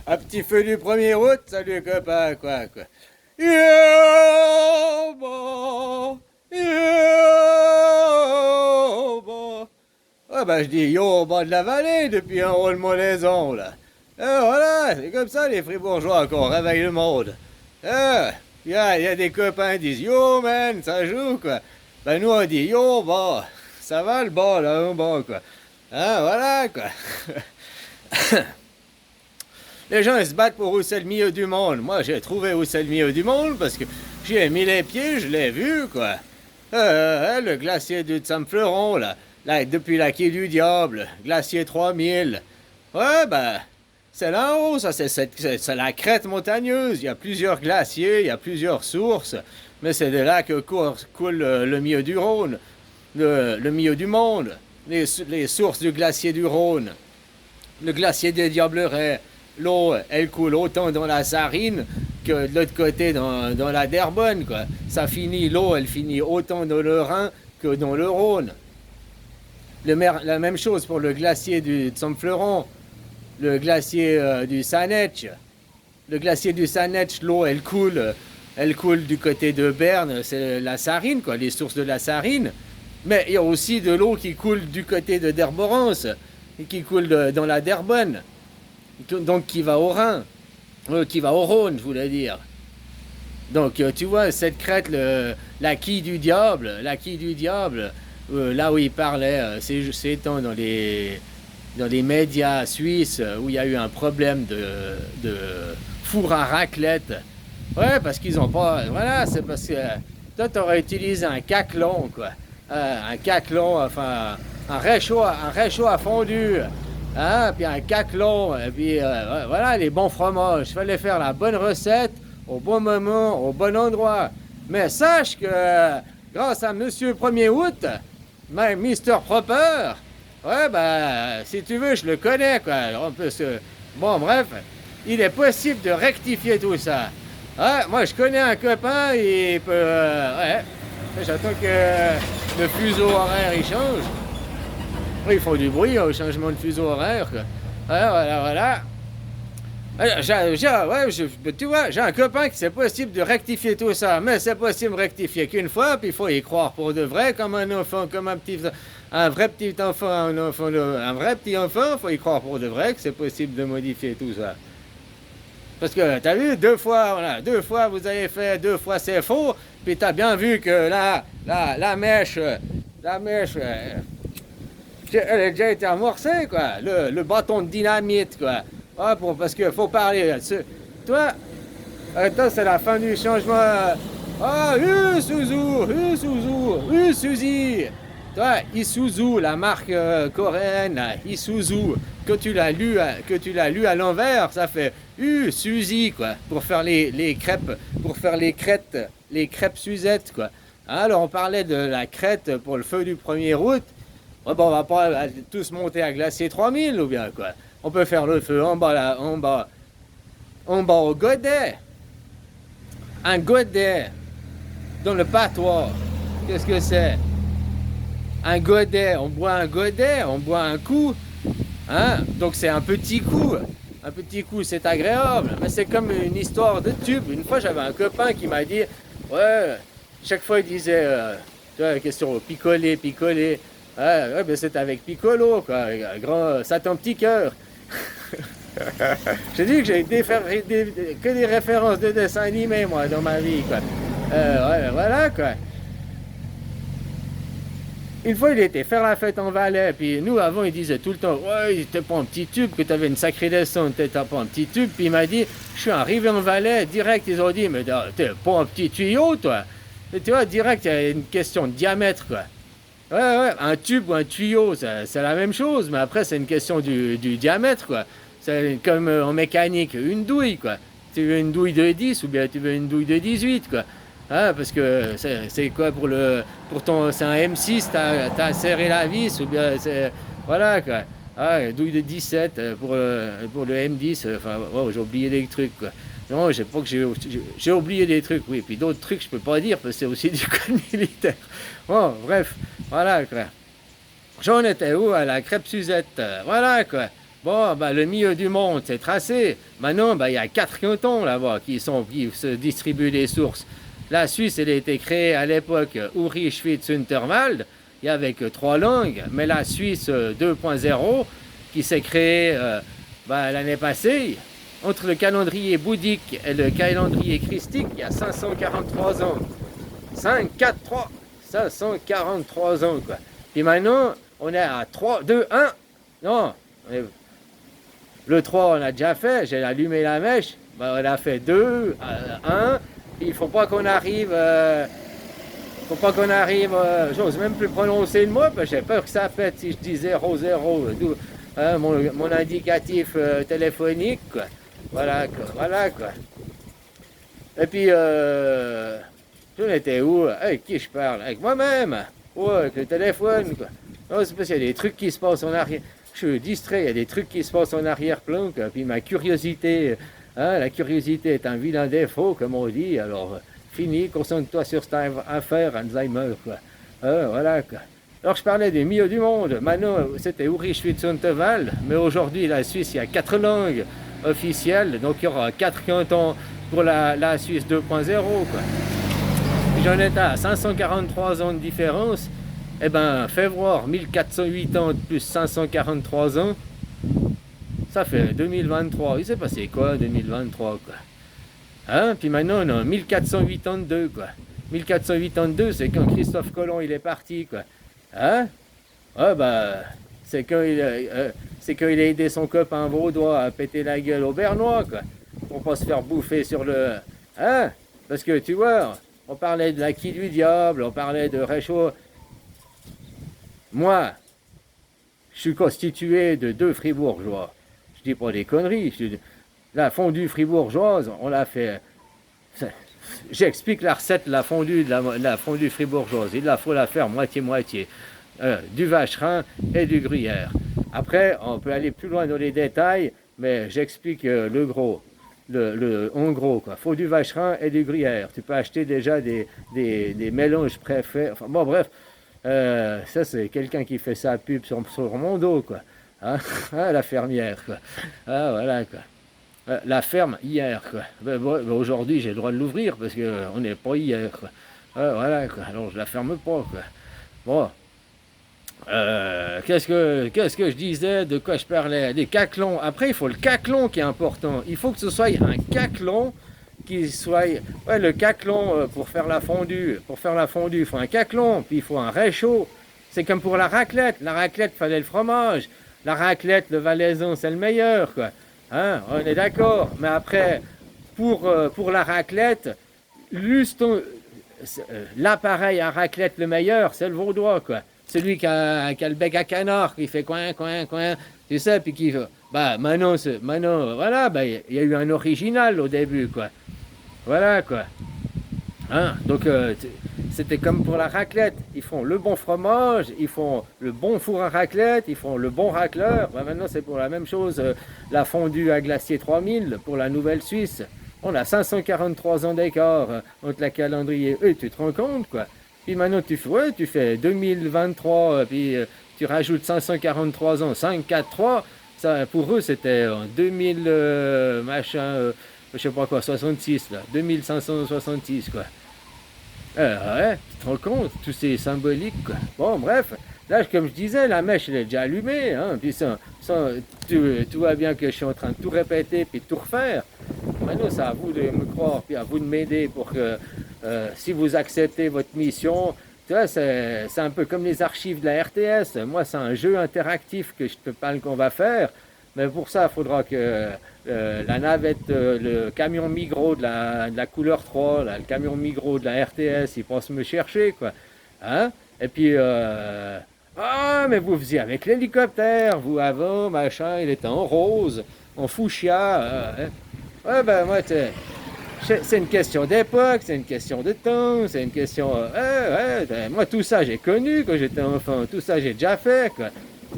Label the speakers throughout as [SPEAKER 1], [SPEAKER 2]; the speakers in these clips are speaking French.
[SPEAKER 1] Un petit feu du 1er août, salut copain, quoi. Yo, yo, ah ben je dis yo au bas de la vallée depuis un haut de Molaison là. Voilà, c'est comme ça les fribourgeois qu'on réveille le monde. Il y a des copains qui disent yo man, ça joue quoi. Ben nous on dit yo bah, ça va le bas là, bon quoi. Voilà quoi. Les gens ils se battent pour où c'est le milieu du monde. Moi j'ai trouvé où c'est le milieu du monde parce que j'y ai mis les pieds, je l'ai vu quoi. Le glacier du Tsamfleuron là, depuis la quai du diable, glacier 3000. Ouais ben, c'est là-haut, ça c'est la crête montagneuse. Il y a plusieurs glaciers, il y a plusieurs sources, mais c'est de là que coule le milieu du Rhône, le milieu du monde, les sources du glacier du Rhône, le glacier des Diablerets. L'eau, elle coule autant dans la Sarine que de l'autre côté dans la Derbonne, quoi. L'eau, elle finit autant dans le Rhin que dans le Rhône. La même chose pour le glacier du Tsamfleuron, le glacier du Sanetsch. Le glacier du Sanetsch, l'eau, elle coule du côté de Berne, c'est la Sarine, quoi, les sources de la Sarine. Mais il y a aussi de l'eau qui coule du côté de Derborance, et qui coule dans la Derbonne. Donc qui va au Rhin, qui va au Rhône, je voulais dire. Donc tu vois, cette crête, la quille du diable, là où il parlait, c'est dans les médias suisses, où il y a eu un problème de four à raclette. Ouais, parce qu'ils ont pas... Voilà, c'est parce que toi, tu aurais utilisé un caclon, quoi. Un caclon, enfin, un réchaud à fondu. Puis un caclon, et puis voilà, les bons fromages. Il fallait faire la bonne recette, au bon moment, au bon endroit. Mais sache que, grâce à Monsieur 1er août, même Mister Proper, ouais, ben, si tu veux, je le connais, quoi. Bon, bref, il est possible de rectifier tout ça. Moi, je connais un copain, il peut... ouais, j'attends que le fuseau horaire, il change. Ils font du bruit au changement de fuseau horaire, quoi. Voilà. Tu vois, j'ai un copain qui c'est possible de rectifier tout ça, mais c'est possible de rectifier qu'une fois, puis il faut y croire pour de vrai, comme un enfant, comme un vrai petit enfant, un vrai petit enfant, il faut y croire pour de vrai que c'est possible de modifier tout ça. Parce que, t'as vu, deux fois vous avez fait, 2 fois c'est faux, puis t'as bien vu que la mèche, elle a déjà été amorcée, quoi. Le bâton de dynamite, quoi. Parce qu'il faut parler. Toi, attends, c'est la fin du changement. Suzy. Toi, Isuzu, la marque coréenne, là, Isuzu, que tu l'as lu à l'envers, ça fait Suzy, quoi. Pour faire les crêpes, les crêpes Suzette, quoi. Alors, on parlait de la crête pour le feu du 1er août. Ouais, bon, on va pas tous monter à glacier 3000 ou bien quoi. On peut faire le feu en bas au godet. Un godet dans le patois. Qu'est-ce que c'est? Un godet. On boit un godet, on boit un coup. Donc c'est un petit coup. Un petit coup, c'est agréable. Mais c'est comme une histoire de tube. Une fois, j'avais un copain qui m'a dit, ouais, chaque fois il disait, tu vois, la question picoler. Ouais, ben c'est avec Piccolo, quoi. Grand Satan Petit Cœur. J'ai dit que j'ai que des références de dessins animés, moi, dans ma vie, quoi. Ouais, voilà, quoi. Une fois, il était faire la fête en Valais, puis nous, avant, il disait tout le temps, ouais, t'es pas un petit tube, que t'avais une sacrée descente, t'es pas un petit tube, puis il m'a dit, je suis arrivé en Valais, direct, ils ont dit, mais t'es pas un petit tuyau, toi. Et tu vois, direct, il y a une question de diamètre, quoi. Ouais, un tube ou un tuyau, c'est la même chose, mais après, c'est une question du diamètre, quoi. C'est comme en mécanique, une douille, quoi. Tu veux une douille de 10 ou bien tu veux une douille de 18, quoi. Parce que c'est quoi c'est un M6, t'as serré la vis, ou bien c'est, voilà, quoi. Une douille de 17 pour le M10, enfin, oh, j'ai oublié des trucs, quoi. Non, j'ai oublié des trucs, oui, puis d'autres trucs, je peux pas dire, parce que c'est aussi du code militaire. Bon, bref. Voilà, quoi. J'en étais où à la crêpe Suzette? Voilà, quoi. Bon, bah, le milieu du monde, c'est tracé. Maintenant, bah, il y a 4 cantons là-bas qui se distribuent les sources. La Suisse, elle a été créée à l'époque Uri, Schwyz, Unterwald. Il y avait que 3 langues. Mais la Suisse 2.0, qui s'est créée l'année passée, entre le calendrier bouddhique et le calendrier christique, il y a 543 ans. 5, 4, 3, 543 ans, quoi. Puis maintenant, on est à 3, 2, 1. Non, le 3, on a déjà fait. J'ai allumé la mèche. Ben, on a fait 2, 1. Il ne faut pas qu'on arrive... j'ose même plus prononcer le mot, parce que j'ai peur que ça pète si je dis 0, 0. Mon indicatif téléphonique, quoi. Voilà, quoi. Et puis, j'en étais où? Avec qui je parle? Avec moi-même? Ou avec le téléphone, quoi. Non, c'est parce qu'il y a des trucs qui se passent en arrière. Je suis distrait, il y a des trucs qui se passent en arrière-plan, quoi. Puis ma curiosité, la curiosité est un vilain défaut, comme on dit. Alors, fini, concentre-toi sur cette affaire, Alzheimer, quoi. Voilà, quoi. Alors, je parlais des milieux du monde. Maintenant, c'était Uri, Schwyz, Unterwald. Mais aujourd'hui, la Suisse, il y a 4 langues officielles. Donc, il y aura 4 cantons pour la Suisse 2.0, quoi. J'en étais à 543 ans de différence. Eh ben, fais voir, 1408 ans plus 543 ans, ça fait 2023. Il s'est passé quoi, 2023, quoi? Hein? Puis maintenant, on a 1482, quoi. 1482, c'est quand Christophe Colomb, il est parti, quoi. Hein? Ah, bah, c'est quand il a aidé son copain vaudois à péter la gueule au Bernois, quoi. Pour pas se faire bouffer sur le... Hein? Parce que, tu vois, on parlait de l'acquis du diable, on parlait de réchaud... Moi, je suis constitué de 2 fribourgeois. Je dis pas des conneries. La fondue fribourgeoise, on l'a fait... J'explique la recette de la fondue, la fondue fribourgeoise. Il faut la faire moitié-moitié. Du vacherin et du gruyère. Après, on peut aller plus loin dans les détails, mais j'explique le gros. En gros, quoi. Faut du vacherin et du gruyère. Tu peux acheter déjà des mélanges préfaits. Enfin, bon, bref. Ça, c'est quelqu'un qui fait sa pub sur mon dos, quoi. Hein? La fermière, quoi. Voilà, quoi. La ferme, hier, quoi. Aujourd'hui, j'ai le droit de l'ouvrir, parce qu'on n'est pas hier, quoi. Voilà, quoi. Alors, je la ferme pas, quoi. Bon. Qu'est-ce que je disais? De quoi je parlais? Des caclons. Après, il faut le caclon qui est important. Il faut que ce soit un caclon qui soit... Ouais, le caclon pour faire la fondue. Pour faire la fondue, il faut un caclon, puis il faut un réchaud. C'est comme pour la raclette. La raclette, il fallait le fromage. La raclette, le valaisan, c'est le meilleur, quoi. Hein? On est d'accord. Mais après, pour la raclette, l'appareil à raclette le meilleur, c'est le vaudois, quoi. Celui qui a le bec à canard, qui fait coin, tu sais, puis qui... Bah, maintenant, voilà, bah, il y a eu un original au début, quoi. Voilà, quoi. Hein? Donc, c'était comme pour la raclette. Ils font le bon fromage, ils font le bon four à raclette, ils font le bon racleur. Bah, maintenant, c'est pour la même chose. La fondue à glacier 3000 pour la Nouvelle Suisse. On a 543 ans d'écart entre la calendrier. Et tu te rends compte, quoi. Puis maintenant, tu fais 2023, puis tu rajoutes 543 ans, 5, 4, 3. Ça, pour eux, c'était en 2000, je sais pas quoi, 66, là. 2566, quoi. Ouais, tu te rends compte, tout c'est symbolique, quoi. Bon, bref, là, comme je disais, la mèche, elle est déjà allumée, hein. Puis tu vois bien que je suis en train de tout répéter, puis de tout refaire. Maintenant, c'est à vous de me croire, puis à vous de m'aider pour que... si vous acceptez votre mission, tu vois, c'est un peu comme les archives de la RTS. Moi, c'est un jeu interactif que je te parle qu'on va faire. Mais pour ça, il faudra que la navette, le camion Migros de la couleur 3, là, le camion Migros de la RTS, il passe me chercher, quoi. Hein? Et puis, mais vous faisiez avec l'hélicoptère, vous avant, machin, il était en rose, en fuchsia. Ouais, ben moi, c'est une question d'époque, c'est une question de temps, c'est une question... moi, tout ça, j'ai connu quand j'étais enfant. Tout ça, j'ai déjà fait, quoi.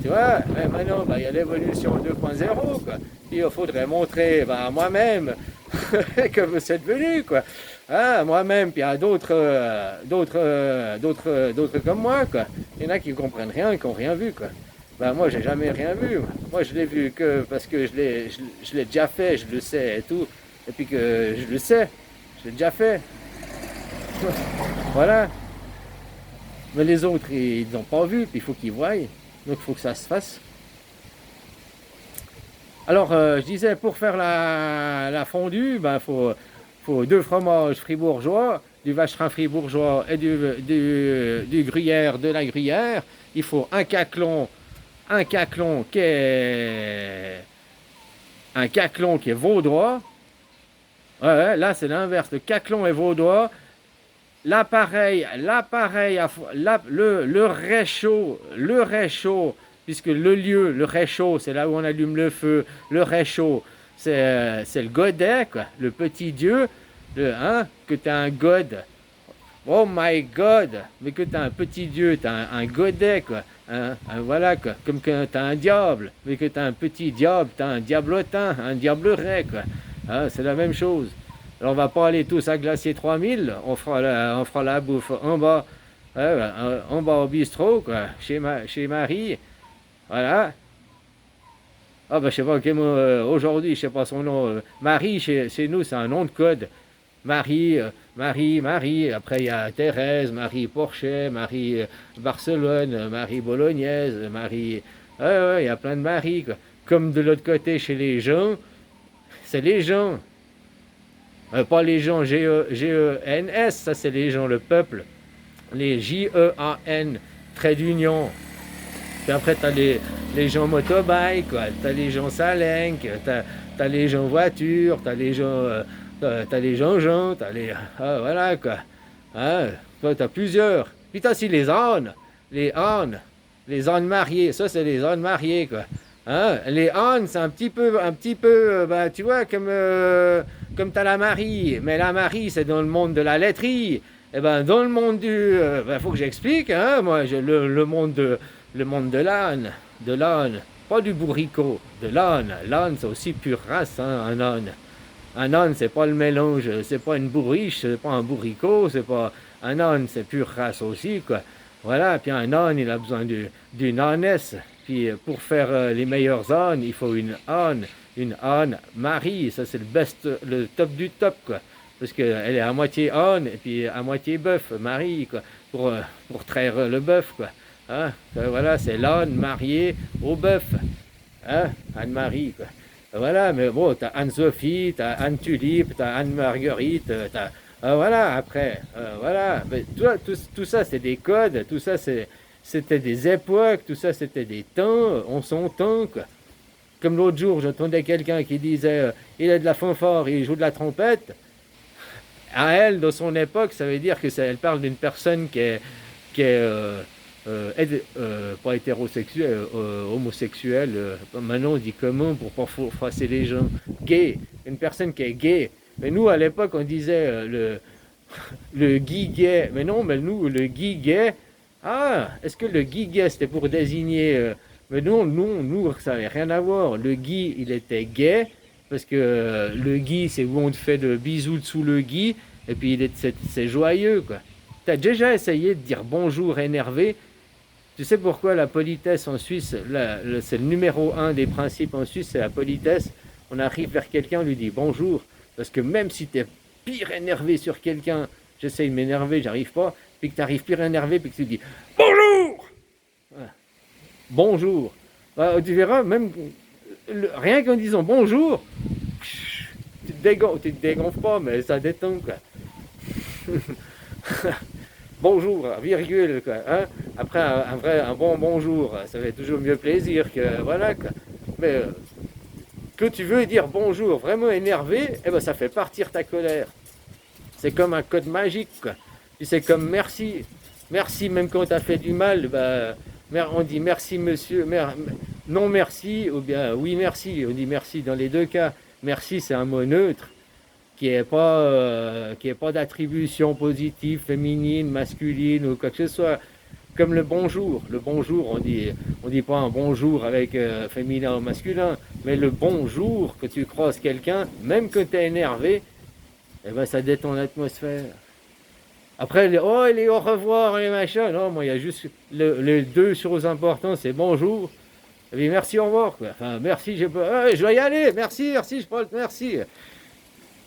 [SPEAKER 1] Tu vois, mais maintenant, il y a l'évolution 2.0, quoi. Puis, il faudrait montrer à moi-même que vous êtes venu, quoi. Hein, moi-même, puis à d'autres comme moi, quoi. Il y en a qui ne comprennent rien, qui n'ont rien vu, quoi. Ben moi, j'ai jamais rien vu. Moi, je l'ai vu que parce que je l'ai déjà fait, je le sais et tout. Et puis que je le sais, je l'ai déjà fait. Voilà. Mais les autres, ils n'ont pas vu, puis il faut qu'ils voient. Donc, il faut que ça se fasse. Alors, je disais, pour faire la fondue, ben, faut deux fromages fribourgeois, du vacherin fribourgeois et du gruyère de la gruyère. Il faut un caclon qui est, un caclon qui est vaudois. Ouais, ouais, là, c'est l'inverse. Le caclon est vaudois. L'appareil, le réchaud, puisque le lieu, le réchaud, c'est là où on allume le feu, le réchaud, c'est le godet, quoi, le petit dieu, que tu as un god, oh my god, mais que tu as un petit dieu, tu as un godet, quoi, voilà, quoi, comme que tu as un diable, mais que tu as un petit diable, tu as un diablotin, un diableret, quoi, c'est la même chose. Alors on va pas aller tous à Glacier 3000, on fera la bouffe en bas au bistrot, quoi, chez Marie, voilà. Ah ben je sais pas aujourd'hui, je sais pas son nom. Marie, chez nous, c'est un nom de code. Marie, Marie. Après il y a Thérèse, Marie Porchet, Marie Barcelone, Marie Bolognaise, Marie. Ouais, ouais, il y a plein de Marie, quoi. Comme de l'autre côté chez les gens, c'est les gens. Pas les gens G-E-N-S, ça c'est les gens, le peuple. Les J-E-A-N, trait d'union. Puis après, tu as les gens motobike, tu as les gens salenk, tu as les gens voiture, tu as les gens, t'as les gens, tu as les. Ah, voilà quoi. Hein? Tu as plusieurs. Puis tu as aussi les ânes mariés. Ça, c'est les ânes mariés, quoi. Hein? Les ânes, c'est un petit peu, ben, tu vois, comme tu as la Marie. Mais la Marie, c'est dans le monde de la laiterie. Et ben, dans le monde du. Ben, faut que j'explique, hein, moi, le monde de l'âne, pas du bourricot, de l'âne. L'âne, c'est aussi pure race, hein, un âne. Un âne, c'est pas le mélange, c'est pas une bourriche, c'est pas un bourricot, c'est pas. Un âne, c'est pure race aussi, quoi. Voilà, puis un âne, il a besoin d'une ânesse. Puis pour faire les meilleurs ânes, il faut une âne Marie, ça c'est le top du top, quoi. Parce qu'elle est à moitié âne et puis à moitié bœuf, Marie, quoi, pour traire le bœuf, quoi. Hein? Voilà, c'est l'âne marié au bœuf. Hein? Anne-Marie, quoi. Voilà, mais bon, t'as Anne-Sophie, t'as Anne-Tulipe, t'as Anne-Marguerite, voilà, après, voilà. Mais tout ça, c'est des codes, tout ça, c'était des époques, tout ça, c'était des temps, on son temps, quoi. Comme l'autre jour, j'entendais quelqu'un qui disait il a de la fanfare, il joue de la trompette. À elle, dans son époque, ça veut dire que elle parle d'une personne qui est pas hétérosexuel, homosexuel. Maintenant, on dit comment pour pas froisser les gens. Gay, une personne qui est gay. Mais nous, à l'époque, on disait le guy gay. Mais non, mais nous, le guy gay. Ah, est-ce que le guy gay, c'était pour désigner. Mais non, nous, ça n'avait rien à voir. Le guy, il était gay. Parce que le gui, c'est où on te fait de bisous sous le gui. Et puis, c'est joyeux, quoi. T'as déjà essayé de dire bonjour énervé. Tu sais pourquoi la politesse en Suisse, c'est le numéro un des principes en Suisse, c'est la politesse. On arrive vers quelqu'un, on lui dit bonjour. Parce que même si tu es pire énervé sur quelqu'un, j'essaye de m'énerver, j'arrive pas, puis que tu arrives pire énervé, puis que tu dis bonjour. Voilà. Bonjour. Bah, tu verras, même rien qu'en disant bonjour, tu te dégonfles pas, mais ça détend, quoi. Bonjour, virgule, quoi. Hein? Après, un bon bonjour, ça fait toujours mieux plaisir que. Voilà, quoi. Mais que tu veux dire bonjour vraiment énervé, eh ben, ça fait partir ta colère. C'est comme un code magique, quoi. Puis c'est comme merci. Merci, même quand tu as fait du mal, bah, on dit merci monsieur, non merci, ou bien oui merci. On dit merci dans les deux cas. Merci, c'est un mot neutre qui est pas d'attribution positive, féminine, masculine ou quoi que ce soit. Comme le bonjour. Le bonjour, on dit pas un bonjour avec féminin ou masculin, mais le bonjour, que tu croises quelqu'un, même que tu es énervé, eh ben, ça détend l'atmosphère. Après, les au revoir, les machins. Non, moi, il y a juste les deux choses importantes, c'est bonjour. Et puis merci, au revoir, quoi. Enfin, merci, je dois y aller. Merci, merci, je prends merci.